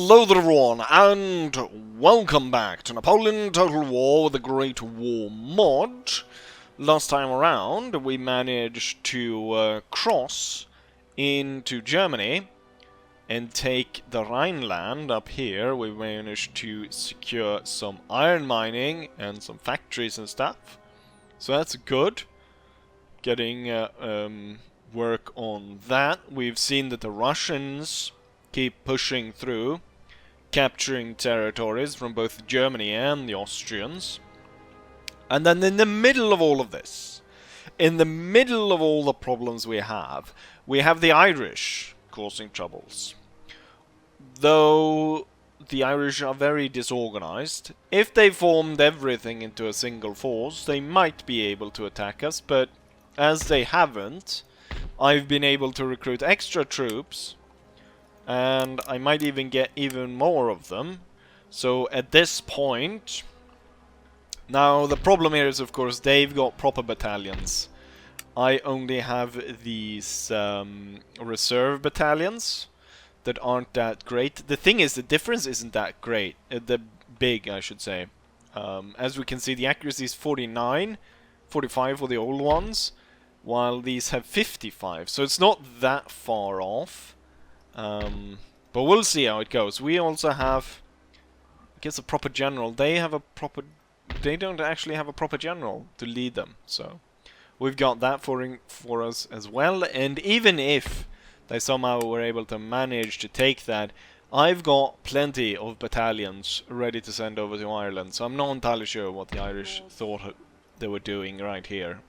Hello there everyone, and welcome back to Napoleon Total War with the Great War mod. Last time around, we managed to cross into Germany and take the Rhineland up here. We managed to secure some iron mining and some factories and stuff. So that's good. Getting work on that. We've seen that the Russians keep pushing through, capturing territories from both Germany and the Austrians. And then in the middle of all of this, in the middle of all the problems we have the Irish causing troubles. Though the Irish are very disorganized, if they formed everything into a single force, they might be able to attack us, but as they haven't, I've been able to recruit extra troops, and I might even get even more of them. So at this point, now the problem here is, of course, they've got proper battalions. I only have these reserve battalions that aren't that great. The thing is, the difference isn't that great. Big, I should say. As we can see, the accuracy is 49, 45 for the old ones, while these have 55. So it's not that far off. But we'll see how it goes. We also have, I guess, a proper general. They don't actually have a proper general to lead them. So we've got that for us as well. And even if they somehow were able to manage to take that, I've got plenty of battalions ready to send over to Ireland. So I'm not entirely sure what the Irish thought they were doing right here.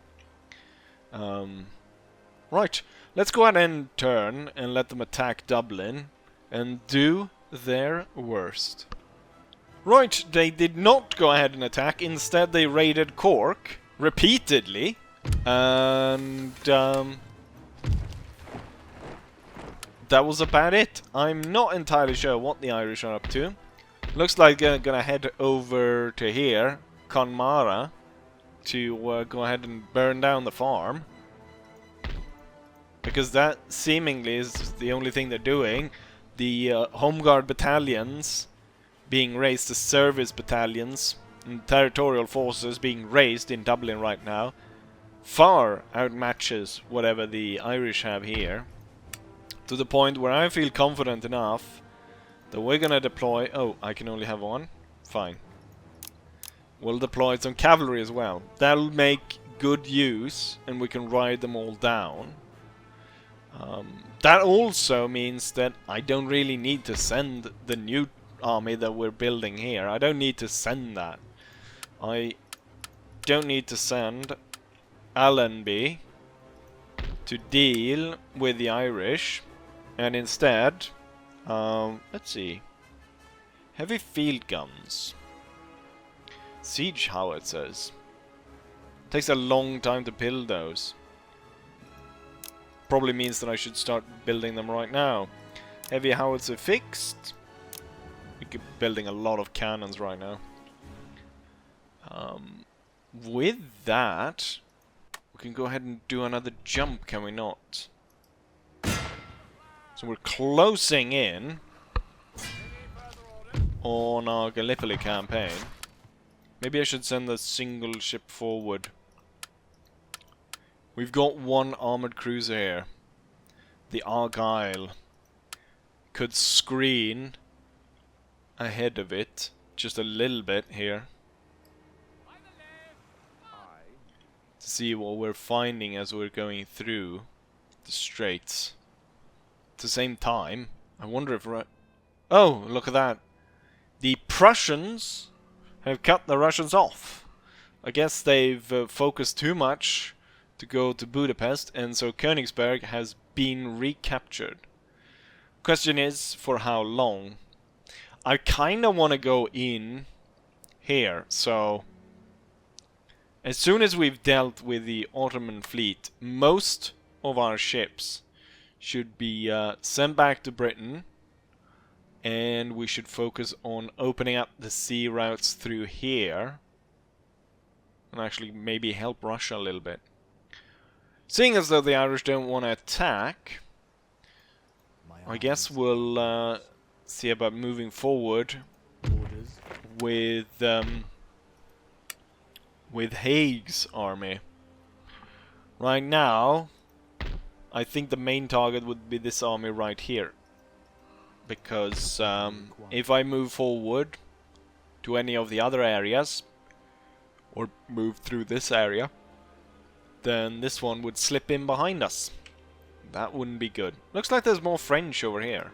Right, let's go ahead and turn and let them attack Dublin and do their worst. Right, they did not go ahead and attack. Instead, they raided Cork repeatedly, and that was about it. I'm not entirely sure what the Irish are up to. Looks like they're gonna head over to here, Conmara, to go ahead and burn down the farm. Because that seemingly is the only thing they're doing. The Home Guard battalions being raised as service battalions and territorial forces being raised in Dublin right now far outmatches whatever the Irish have here. To the point where I feel confident enough that we're gonna deploy... Oh, I can only have one? Fine. We'll deploy some cavalry as well. That'll make good use, and we can ride them all down. That also means that I don't really need to send the new army that we're building here. I don't need to send that. I don't need to send Allenby to deal with the Irish. And instead, let's see. Heavy field guns. Siege howitzers. Takes a long time to build those. Probably means that I should start building them right now. Heavy howitzer fixed. We're building a lot of cannons right now. With that, we can go ahead and do another jump, can we not? So we're closing in on our Gallipoli campaign. Maybe I should send a single ship forward. We've got one armored cruiser here. The Argyle. Could screen ahead of it just a little bit here. To see what we're finding as we're going through the straits. At the same time, I wonder if... Oh, look at that. The Prussians have cut the Russians off. I guess they've focused too much to go to Budapest, and so Königsberg has been recaptured. Question is, for how long? I kinda wanna go in here, so as soon as we've dealt with the Ottoman fleet, most of our ships should be sent back to Britain, and we should focus on opening up the sea routes through here, and actually maybe help Russia a little bit. Seeing as though the Irish don't want to attack, I guess we'll see about moving forward with Haig's army. Right now, I think the main target would be this army right here. Because if I move forward to any of the other areas, or move through this area, then this one would slip in behind us. That wouldn't be good. Looks like there's more French over here.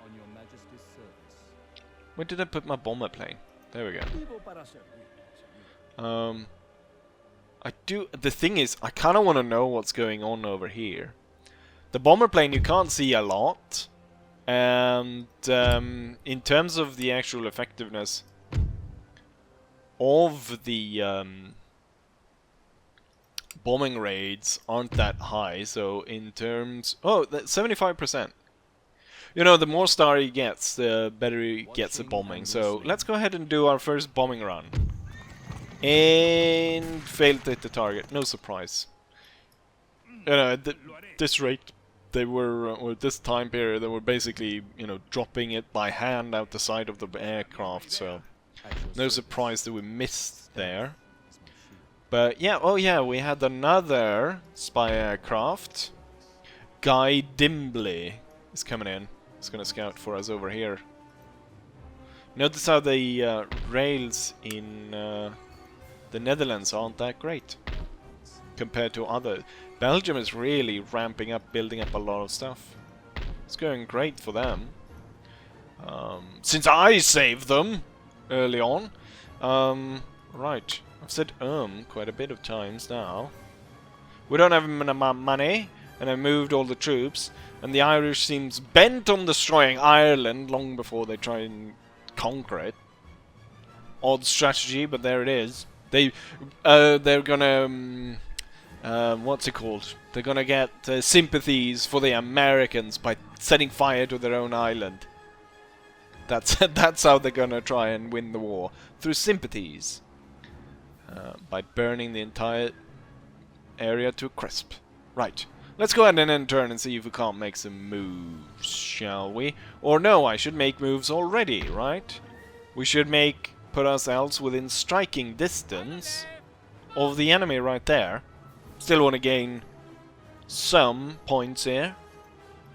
On your Majesty's service. Where did I put my bomber plane? There we go. The thing is, I kind of want to know what's going on over here. The bomber plane you can't see a lot. And in terms of the actual effectiveness of the bombing raids aren't that high, so in terms... Oh, that's 75%. You know, the more star he gets, the better he gets at bombing. So let's go ahead and do our first bombing run. And failed to hit the target. No surprise. You know, at this rate, they were, or this time period, they were basically, you know, dropping it by hand out the side of the aircraft, so no surprise that we missed there. But yeah, oh yeah, we had another spy aircraft. Guy Dimbley is coming in. He's gonna scout for us over here. Notice how the rails in the Netherlands aren't that great compared to other. Belgium is really ramping up, building up a lot of stuff. It's going great for them. Since I saved them early on. Right. I've said quite a bit of times now. We don't have money, and I moved all the troops, and the Irish seems bent on destroying Ireland long before they try and conquer it. Odd strategy, but there it is. They're gonna what's it called? They're gonna get sympathies for the Americans by setting fire to their own island. That's how they're gonna try and win the war, through sympathies, by burning the entire area to a crisp. Right. Let's go ahead and then turn and see if we can't make some moves, shall we? Or no, I should make moves already, right? We should put ourselves within striking distance of the enemy right there. Still want to gain some points here.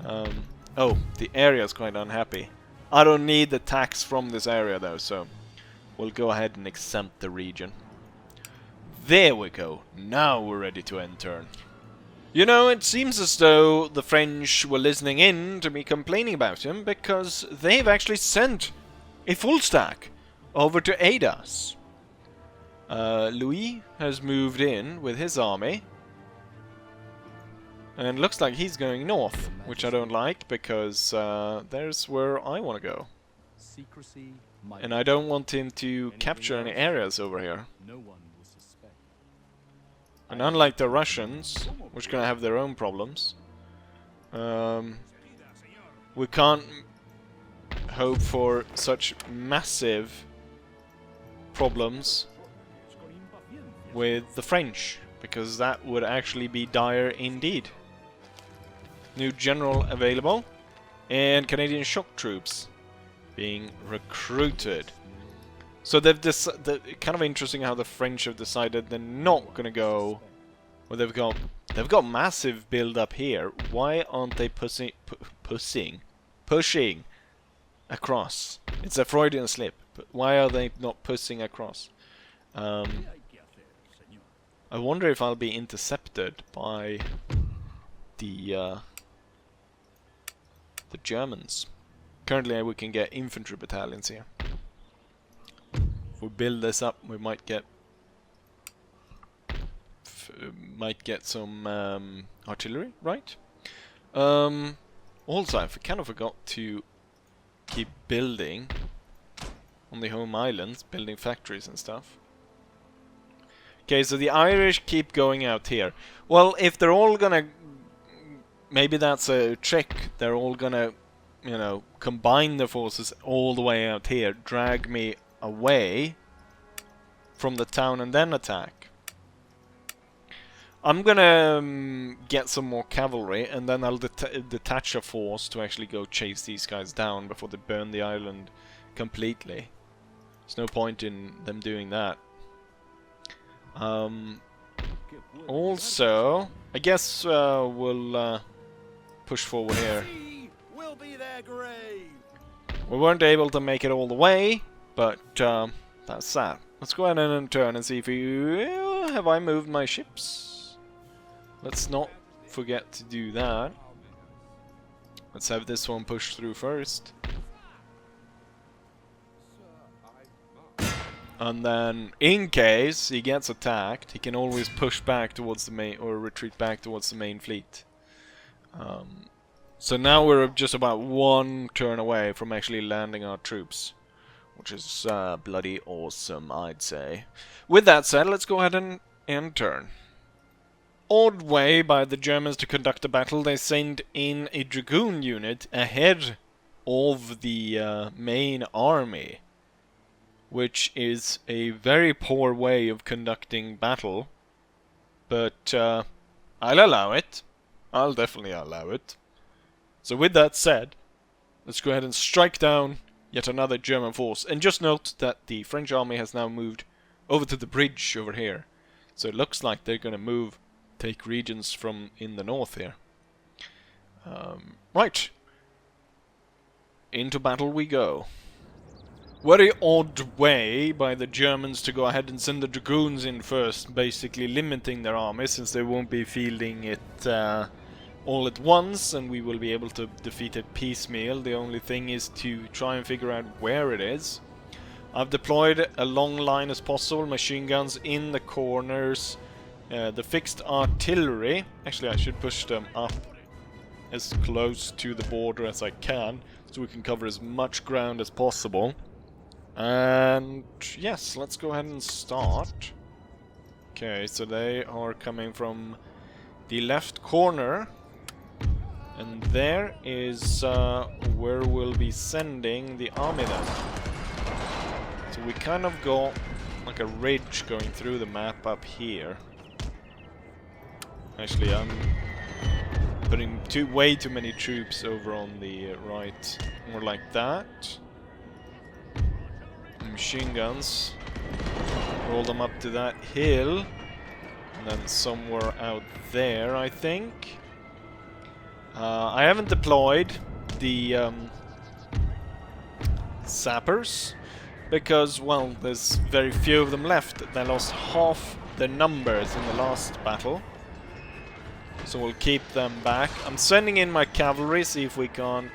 Oh, the area is quite unhappy. I don't need the tax from this area though, so we'll go ahead and exempt the region. There we go. Now we're ready to end turn. You know, it seems as though the French were listening in to me complaining about him, because they've actually sent a full stack over to aid us. Louis has moved in with his army. And looks like he's going north, which I don't like, because there's where I want to go. And I don't want him to capture any areas over here. And unlike the Russians, which are going to have their own problems, we can't hope for such massive problems with the French, because that would actually be dire indeed. New general available, and Canadian shock troops being recruited. So they've kind of interesting how the French have decided they're not gonna go. Well, they've got massive build up here. Why aren't they pushing across? It's a Freudian slip. But why are they not pushing across? I wonder if I'll be intercepted by the Germans. Currently, we can get infantry battalions here. If we build this up, we might get some artillery, right? Also, I kind of forgot to keep building on the home islands, building factories and stuff. Okay, so the Irish keep going out here. Well, if they're all gonna... Maybe that's a trick. They're all gonna, you know, combine their forces all the way out here, drag me away from the town and then attack. I'm gonna get some more cavalry, and then I'll detach a force to actually go chase these guys down before they burn the island completely. There's no point in them doing that. Also, I guess we'll push forward here. Will be their grave. We weren't able to make it all the way, but that's that. Let's go ahead and turn and see if we... have I moved my ships? Let's not forget to do that. Let's have this one pushed through first. And then, in case he gets attacked, he can always push back towards the main... or retreat back towards the main fleet. So now we're just about one turn away from actually landing our troops. Which is bloody awesome, I'd say. With that said, let's go ahead and turn. Odd way by the Germans to conduct a battle. They send in a dragoon unit ahead of the main army. Which is a very poor way of conducting battle. But I'll allow it. I'll definitely allow it. So with that said, let's go ahead and strike down yet another German force. And just note that the French army has now moved over to the bridge over here. So it looks like they're going to take regions from in the north here. Right. Into battle we go. Very odd way by the Germans to go ahead and send the dragoons in first, basically limiting their army since they won't be fielding it all at once, and we will be able to defeat it piecemeal. The only thing is to try and figure out where it is. I've deployed a long line as possible, machine guns in the corners, the fixed artillery. Actually, I should push them up as close to the border as I can, so we can cover as much ground as possible. And yes, let's go ahead and start. Okay, so they are coming from the left corner. And there is where we'll be sending the army then. So we kind of got like a ridge going through the map up here. Actually, I'm putting way too many troops over on the right. More like that. Machine guns. Roll them up to that hill. And then somewhere out there, I think. I haven't deployed the sappers because, well, there's very few of them left. They lost half their numbers in the last battle, so we'll keep them back. I'm sending in my cavalry, see if we can't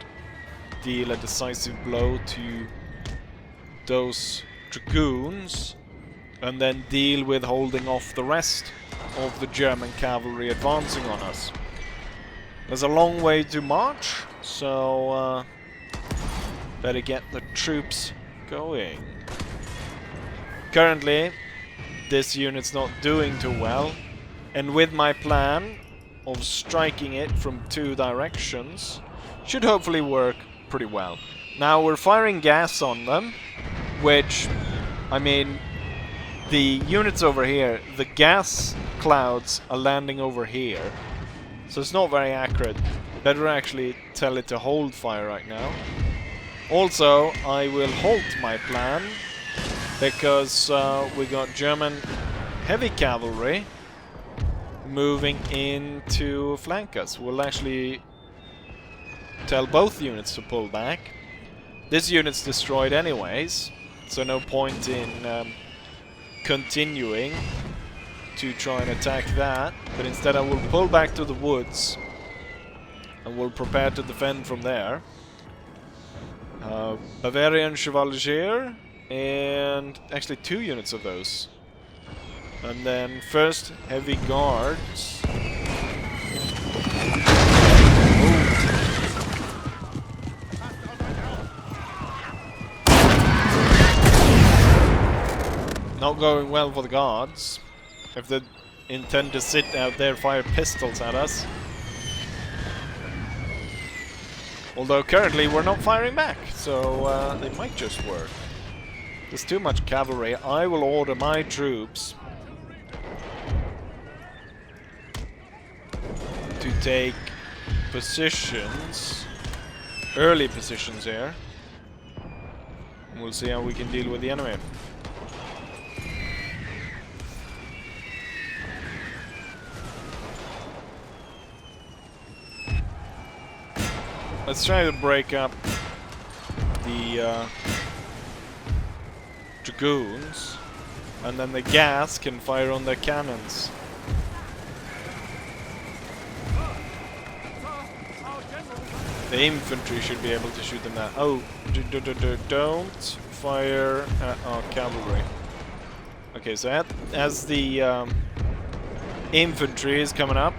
deal a decisive blow to those dragoons, and then deal with holding off the rest of the German cavalry advancing on us. There's a long way to march, so better get the troops going. Currently, this unit's not doing too well, and with my plan of striking it from 2 directions, should hopefully work pretty well. Now we're firing gas on them, which, I mean, the units over here, the gas clouds are landing over here. So it's not very accurate. Better actually tell it to hold fire right now. Also, I will halt my plan because we got German heavy cavalry moving in to flank us. We'll actually tell both units to pull back. This unit's destroyed anyways, so no point in continuing to try and attack that, but instead I will pull back to the woods and we'll prepare to defend from there. Bavarian Chevalier, and actually 2 units of those. And then first heavy guards. Not going well for the guards. If they intend to sit out there, fire pistols at us. Although currently we're not firing back, so they might just work. There's too much cavalry. I will order my troops to take positions, early positions here. And we'll see how we can deal with the enemy. Let's try to break up the dragoons, and then the gas can fire on their cannons. The infantry should be able to shoot them now. Oh, don't fire at our cavalry. Okay, so as the infantry is coming up,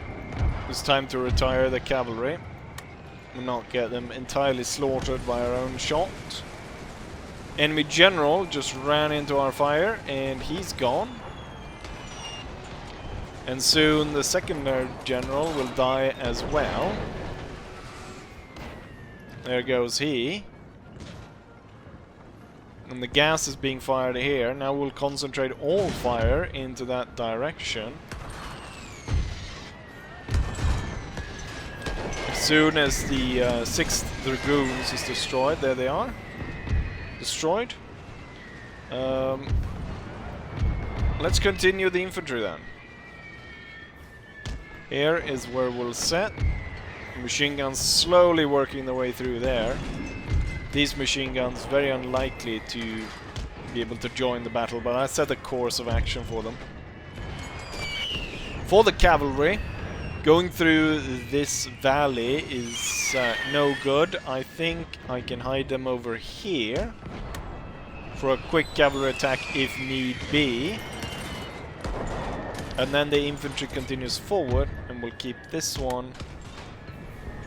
it's time to retire the cavalry and not get them entirely slaughtered by our own shot. Enemy general just ran into our fire and he's gone. And soon the secondary general will die as well. There goes he. And the gas is being fired here. Now we'll concentrate all fire into that direction. As soon as the 6th Dragoons is destroyed, there they are. Destroyed. Let's continue the infantry then. Here is where we'll set. Machine guns slowly working their way through there. These machine guns very unlikely to be able to join the battle, but I set a course of action for them. For the cavalry, going through this valley is no good. I think I can hide them over here for a quick cavalry attack if need be. And then the infantry continues forward, and we'll keep this one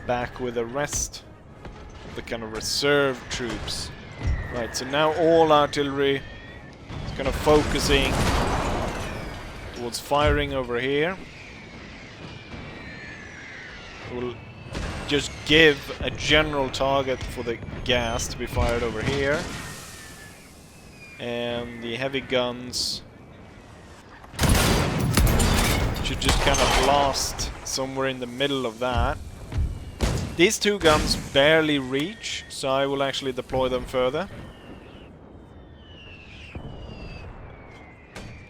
back with the rest of the kind of reserve troops. Right, so now all artillery is kind of focusing towards firing over here. We'll just give a general target for the gas to be fired over here. And the heavy guns should just kind of blast somewhere in the middle of that. These two guns barely reach, so I will actually deploy them further.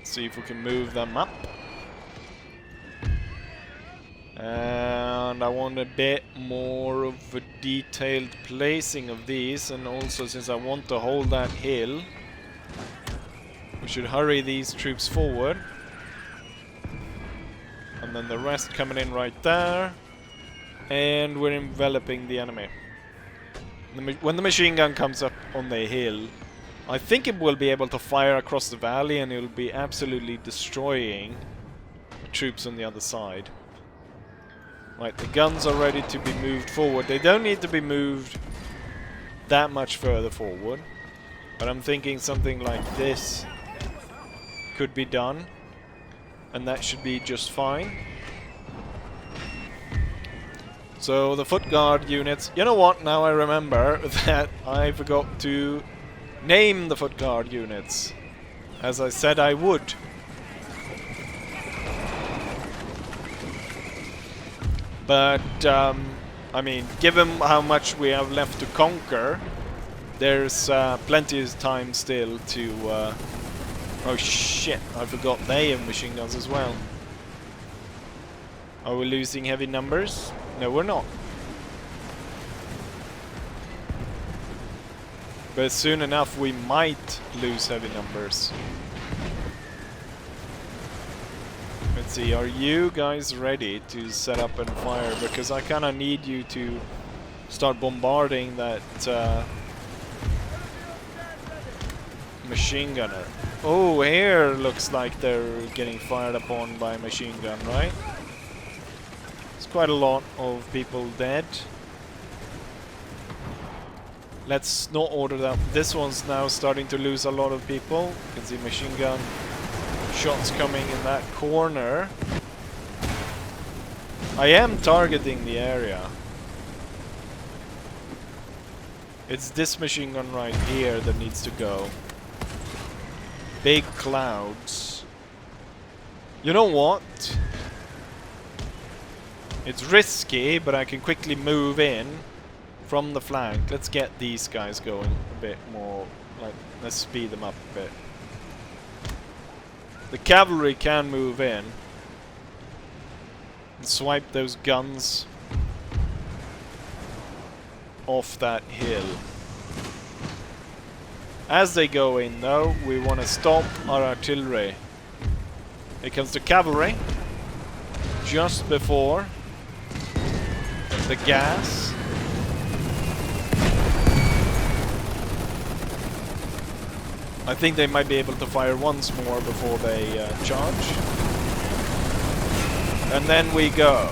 See if we can move them up. And I want a bit more of a detailed placing of these, and also since I want to hold that hill, we should hurry these troops forward. And then the rest coming in right there. And we're enveloping the enemy. When the machine gun comes up on the hill, I think it will be able to fire across the valley and it will be absolutely destroying the troops on the other side. Right, the guns are ready to be moved forward. They don't need to be moved that much further forward, but I'm thinking something like this could be done, and that should be just fine. So the foot guard units, you know what, now I remember that I forgot to name the foot guard units, as I said I would. But, I mean, given how much we have left to conquer, there's plenty of time still to... oh shit, I forgot they have machine guns as well. Are we losing heavy numbers? No, we're not. But soon enough we might lose heavy numbers. Let's see, are you guys ready to set up and fire? Because I kind of need you to start bombarding that machine gunner. Oh, here looks like they're getting fired upon by a machine gun, right? There's quite a lot of people dead. Let's not order that. This one's now starting to lose a lot of people. You can see machine gun shots coming in that corner. I am targeting the area. It's this machine gun right here that needs to go. Big clouds. You know what? It's risky, but I can quickly move in from the flank. Let's get these guys going a bit more. Like, let's speed them up a bit. The cavalry can move in and swipe those guns off that hill. As they go in, though, we want to stop our artillery. Here comes the cavalry just before the gas. I think they might be able to fire once more before they charge. And then we go.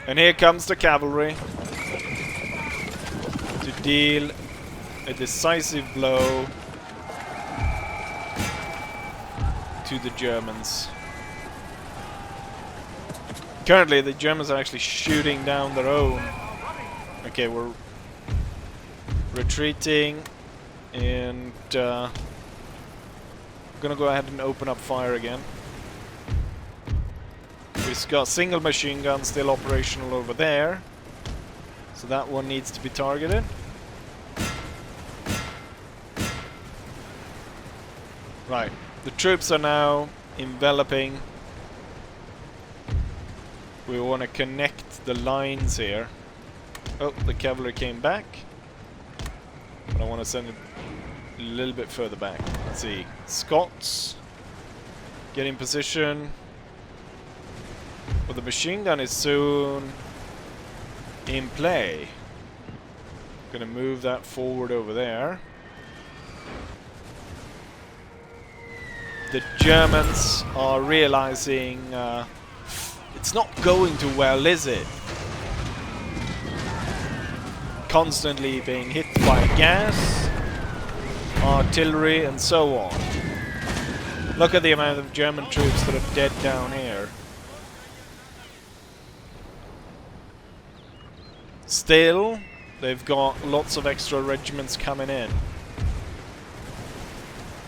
And here comes the cavalry to deal a decisive blow to the Germans. Currently, the Germans are actually shooting down their own. Okay, we're retreating, and I'm gonna go ahead and open up fire again. We've got single machine gun still operational over there, so that one needs to be targeted. Right, the troops are now enveloping. We want to connect the lines here. Oh, the cavalry came back. But I want to send it a little bit further back. Let's see. Scots. Get in position. Well, the machine gun is soon in play. Gonna move that forward over there. The Germans are realizing it's not going too well, is it? Constantly being hit by gas, artillery, and so on. Look at the amount of German troops that are dead down here. Still, they've got lots of extra regiments coming in.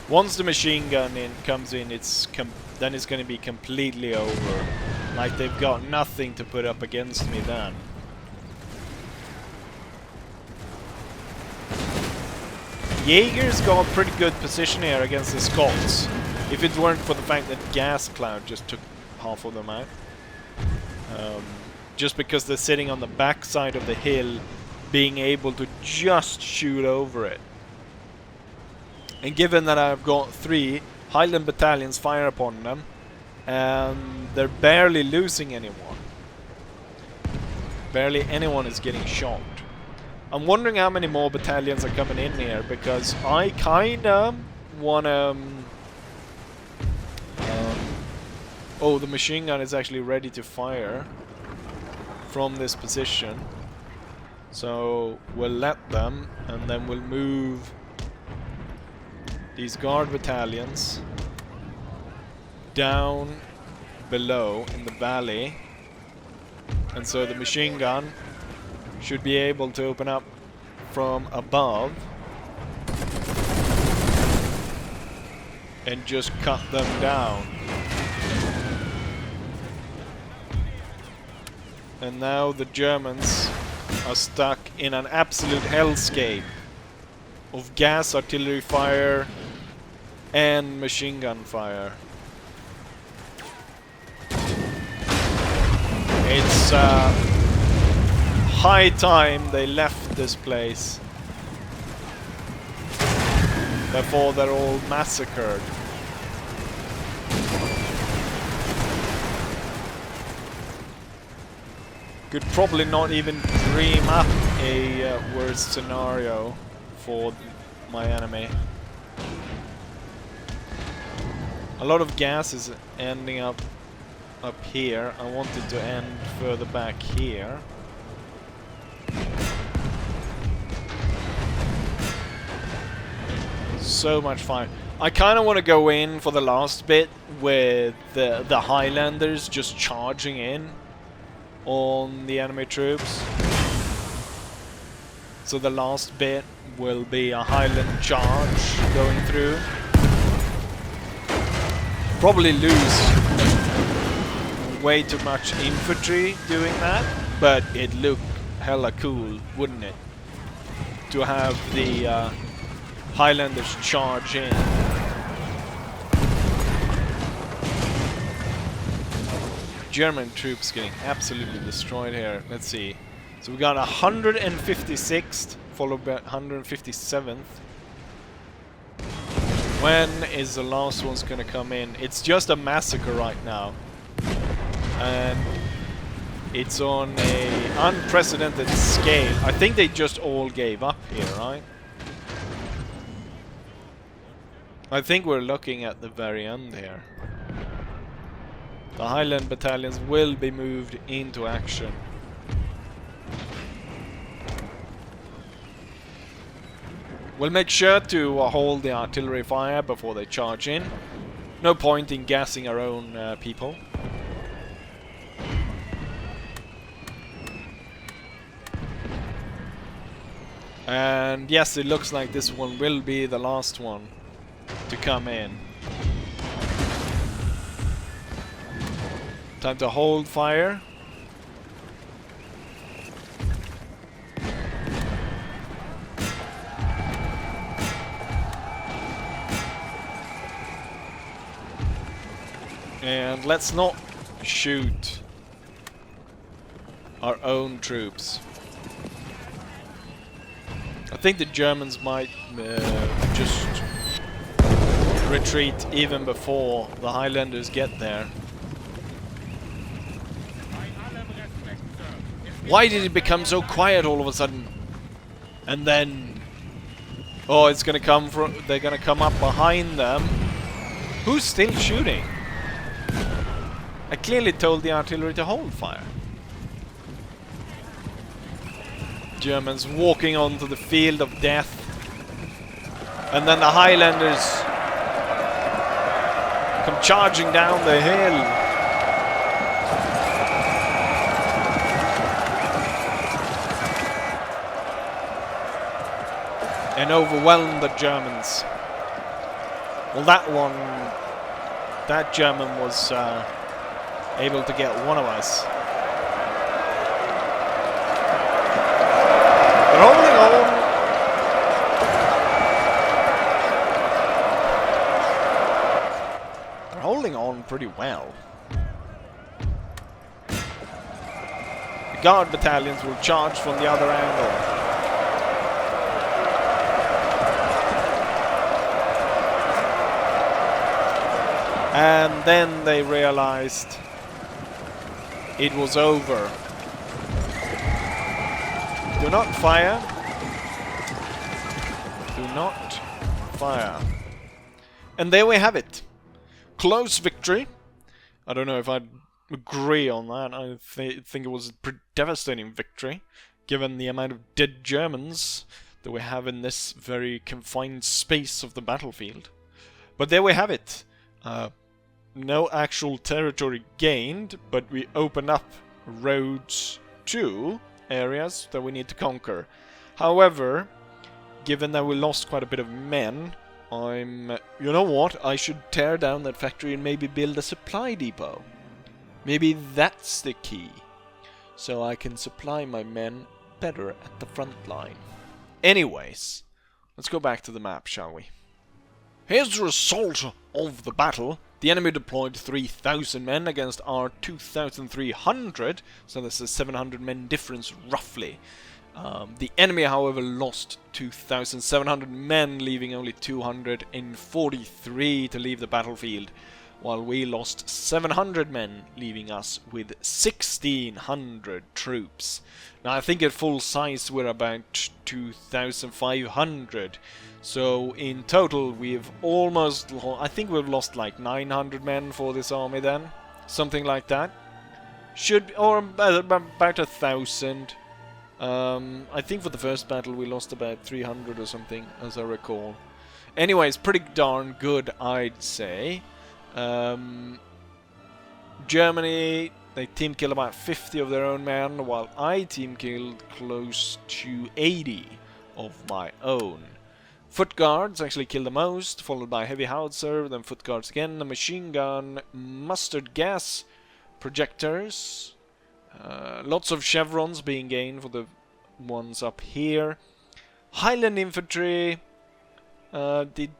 Once the machine gun comes in, then it's going to be completely over. Like, they've got nothing to put up against me then. Jaeger's got a pretty good position here against the Scots. If it weren't for the fact that Gas Cloud just took half of them out. Just because they're sitting on the backside of the hill, being able to just shoot over it. And given that I've got 3 Highland battalions fire upon them, and they're barely losing anyone. Barely anyone is getting shot. I'm wondering how many more battalions are coming in here, because I kinda wanna... oh, the machine gun is actually ready to fire from this position. So we'll let them, and then we'll move these guard battalions down below in the valley, and so the machine gun should be able to open up from above and just cut them down. And now the Germans are stuck in an absolute hellscape of gas, artillery fire, and machine gun fire. It's high time they left this place before they're all massacred. Could probably not even dream up a worse scenario for my enemy. A lot of gas is ending up here. I want it to end further back here. So much fire. I kind of want to go in for the last bit with the Highlanders just charging in on the enemy troops. So the last bit will be a Highland charge going through. Probably lose way too much infantry doing that, but it looked hella cool, wouldn't it? To have the Highlanders charge in. German troops getting absolutely destroyed here. Let's see. So we got 156th, followed by 157th. When is the last one's gonna come in? It's just a massacre right now. And it's on a unprecedented scale. I think they just all gave up here, right? I think we're looking at the very end here. The Highland battalions will be moved into action. We'll make sure to hold the artillery fire before they charge in. No point in gassing our own people. And yes, it looks like this one will be the last one to come in. Time to hold fire. And let's not shoot our own troops. I think the Germans might just retreat even before the Highlanders get there. Why did it become so quiet all of a sudden? And then... oh, it's gonna come from... they're gonna come up behind them. Who's still shooting? I clearly told the artillery to hold fire. Germans walking onto the field of death. And then the Highlanders come charging down the hill. And overwhelm the Germans. Well, that German was able to get one of us. They're holding on. They're holding on pretty well. The guard battalions will charge from the other angle. And then they realized it was over. Do not fire. Do not fire. And there we have it. Close victory. I don't know if I'd agree on that. I think it was a pretty devastating victory, given the amount of dead Germans that we have in this very confined space of the battlefield. But there we have it. No actual territory gained, but we open up roads to areas that we need to conquer. However, given that we lost quite a bit of men, you know what? I should tear down that factory and maybe build a supply depot. Maybe that's the key. So I can supply my men better at the front line. Anyways, let's go back to the map, shall we? Here's the result of the battle. The enemy deployed 3,000 men against our 2,300, so there's a 700 men difference roughly. The enemy, however, lost 2,700 men, leaving only 243 to leave the battlefield, while we lost 700 men, leaving us with 1,600 troops. Now, I think at full size we're about 2,500. So in total we've almost, I think we've lost like 900 men for this army then. Something like that. Or about 1,000. I think for the first battle we lost about 300 or something, as I recall. Anyways, pretty darn good, I'd say. Germany, they team killed about 50 of their own men, while I team killed close to 80 of my own. Foot guards actually killed the most, followed by heavy howitzer, then foot guards again, a machine gun, mustard gas projectors. Lots of chevrons being gained for the ones up here. Highland infantry did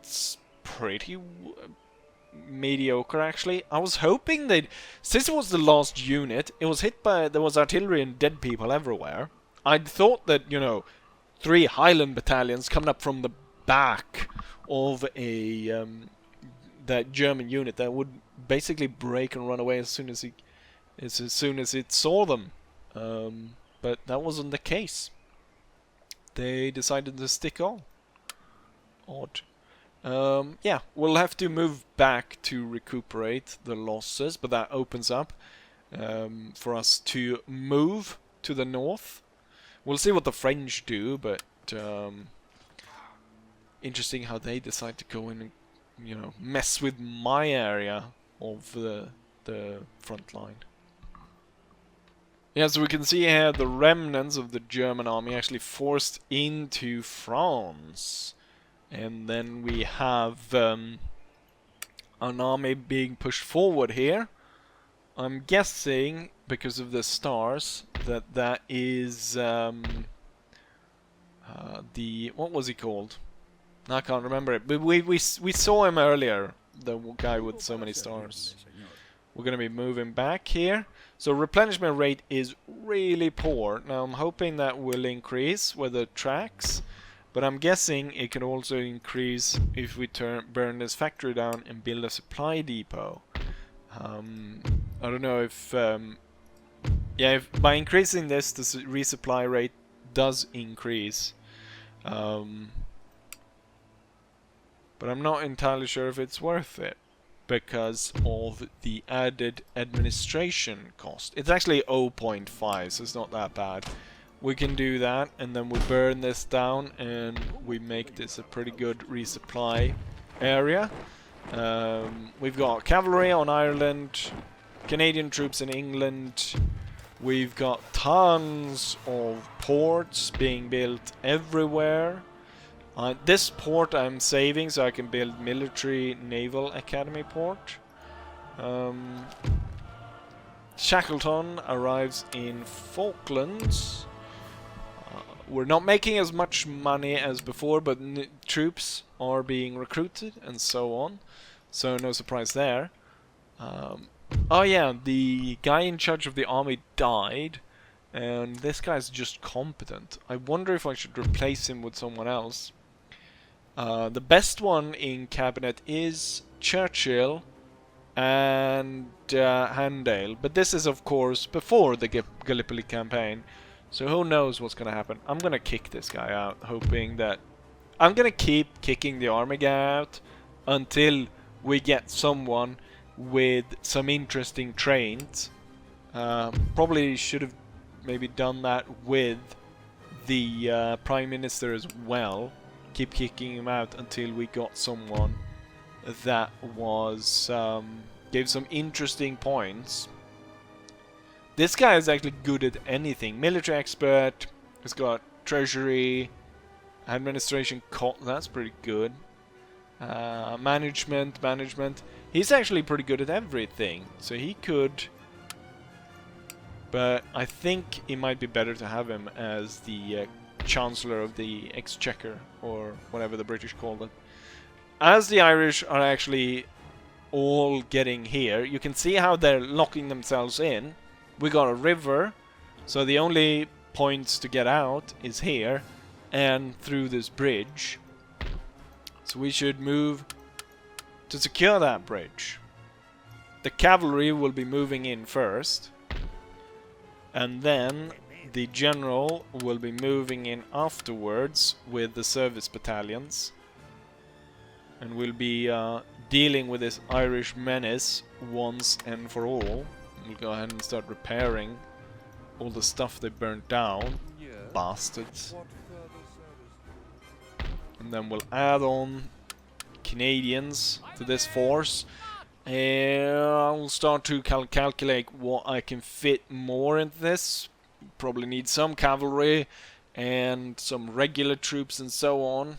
pretty mediocre, actually. I was hoping they'd... Since it was the last unit, it was hit by... There was artillery and dead people everywhere. I'd thought that, you know, 3 Highland battalions coming up from the back of a... that German unit that would basically break and run away as soon as it saw them. But that wasn't the case. They decided to stick on. Odd. Yeah, we'll have to move back to recuperate the losses, but that opens up for us to move to the north. We'll see what the French do, but interesting how they decide to go in and, you know, mess with my area of the front line. Yeah, so we can see here the remnants of the German army actually forced into France. And then we have an army being pushed forward here. I'm guessing, because of the stars, that is the... What was he called? I can't remember it. But we saw him earlier, the guy with so many stars. We're going to be moving back here. So replenishment rate is really poor. Now I'm hoping that will increase with the tracks. But I'm guessing it can also increase if we burn this factory down and build a supply depot. I don't know if... yeah, if by increasing this, the resupply rate does increase. But I'm not entirely sure if it's worth it, because of the added administration cost. It's actually 0.5, so it's not that bad. We can do that, and then we burn this down, and we make this a pretty good resupply area. We've got cavalry on Ireland, Canadian troops in England. We've got tons of ports being built everywhere. This port I'm saving so I can build military naval academy port. Shackleton arrives in Falklands. We're not making as much money as before, but troops are being recruited and so on. So no surprise there. Oh yeah, the guy in charge of the army died, and this guy's just competent. I wonder if I should replace him with someone else. The best one in cabinet is Churchill and Handale, but this is of course before the Gallipoli campaign. So who knows what's gonna happen. I'm gonna kick this guy out, hoping that... I'm gonna keep kicking the army guy out until we get someone with some interesting trains. Probably should have maybe done that with the Prime Minister as well. Keep kicking him out until we got someone that was... gave some interesting points. This guy is actually good at anything. Military expert, he's got treasury, administration, that's pretty good. Management. He's actually pretty good at everything, so he could... But I think it might be better to have him as the Chancellor of the Exchequer, or whatever the British call it. As the Irish are actually all getting here, you can see how they're locking themselves in. We got a river, so the only points to get out is here and through this bridge. So we should move to secure that bridge. The cavalry will be moving in first, and then the general will be moving in afterwards with the service battalions, and we'll be dealing with this Irish menace once and for all. We'll go ahead and start repairing all the stuff they burnt down. Bastards. And then we'll add on Canadians to this force. And I'll start to calculate what I can fit more into this. Probably need some cavalry and some regular troops and so on.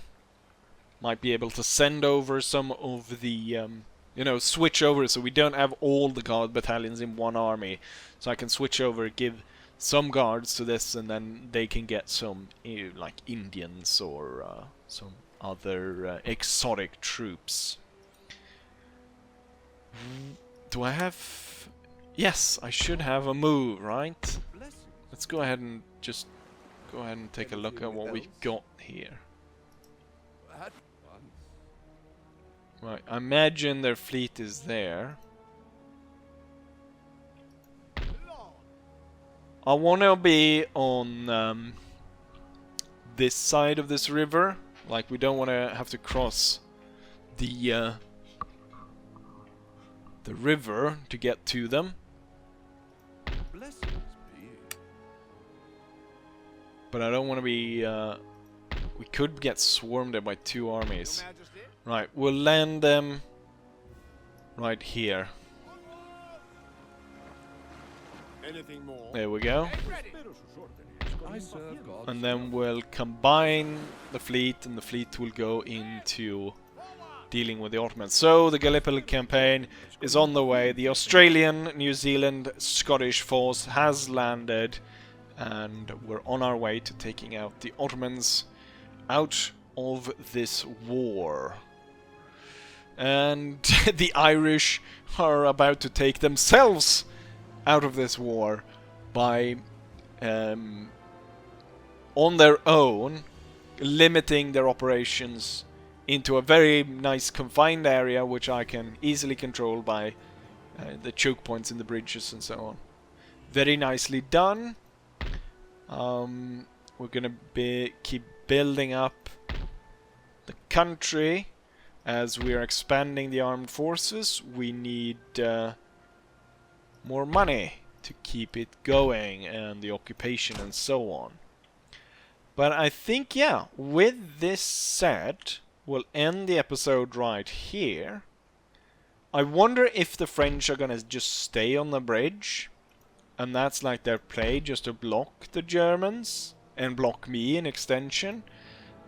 Might be able to send over some of the you know, switch over so we don't have all the guard battalions in one army. So I can switch over, give some guards to this, and then they can get some, like, Indians or some other exotic troops. Do I have... Yes, I should have a move, right? Let's go ahead and just go ahead and take a look at what we got here. Right, I imagine their fleet is there. I want to be on this side of this river. Like, we don't want to have to cross the river to get to them. But I don't want to be... we could get swarmed there by 2 armies. Right, we'll land them right here. There we go. And then we'll combine the fleet, and the fleet will go into dealing with the Ottomans. So the Gallipoli campaign is on the way. The Australian, New Zealand, Scottish force has landed, and we're on our way to taking out the Ottomans out of this war. And the Irish are about to take themselves out of this war by, on their own, limiting their operations into a very nice confined area, which I can easily control by the choke points in the bridges and so on. Very nicely done. We're gonna keep building up the country as we are expanding the armed forces. We need more money to keep it going, and the occupation and so on. But I think, yeah, with this said, we'll end the episode right here. I wonder if the French are gonna just stay on the bridge, and that's like their play, just to block the Germans and block me in extension.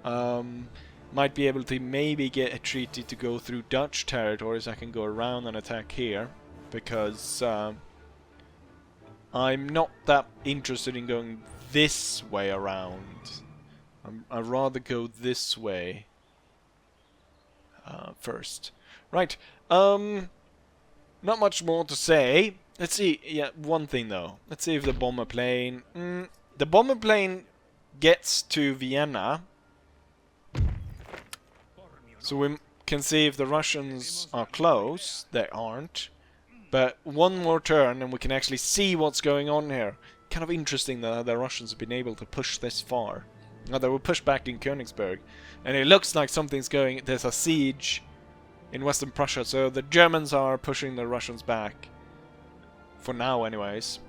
Might be able to maybe get a treaty to go through Dutch territories. I can go around and attack here, because I'm not that interested in going this way around. I'd rather go this way first. Right, not much more to say. Let's see, yeah, one thing though. Let's see if the bomber plane... the bomber plane gets to Vienna. So we can see if the Russians are close. They aren't. But one more turn and we can actually see what's going on here. Kind of interesting that the Russians have been able to push this far. Now, they were pushed back in Königsberg. And it looks like something's going... There's a siege in Western Prussia. So the Germans are pushing the Russians back. For now, anyways.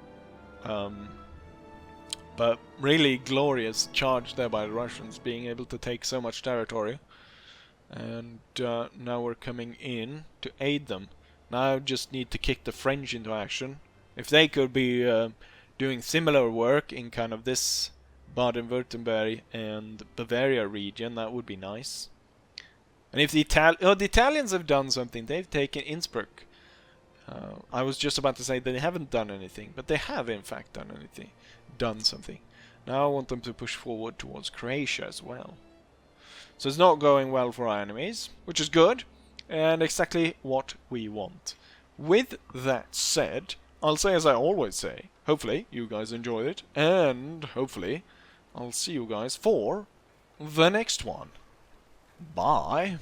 But really glorious charge there by the Russians, being able to take so much territory. And now we're coming in to aid them. Now I just need to kick the French into action. If they could be doing similar work in kind of this Baden-Württemberg and Bavaria region, that would be nice. And if the Italians have done something, they've taken Innsbruck. I was just about to say that they haven't done anything, but they have in fact done something. Now I want them to push forward towards Croatia as well. So it's not going well for our enemies, which is good, and exactly what we want. With that said, I'll say as I always say, hopefully you guys enjoyed it, and hopefully I'll see you guys for the next one. Bye!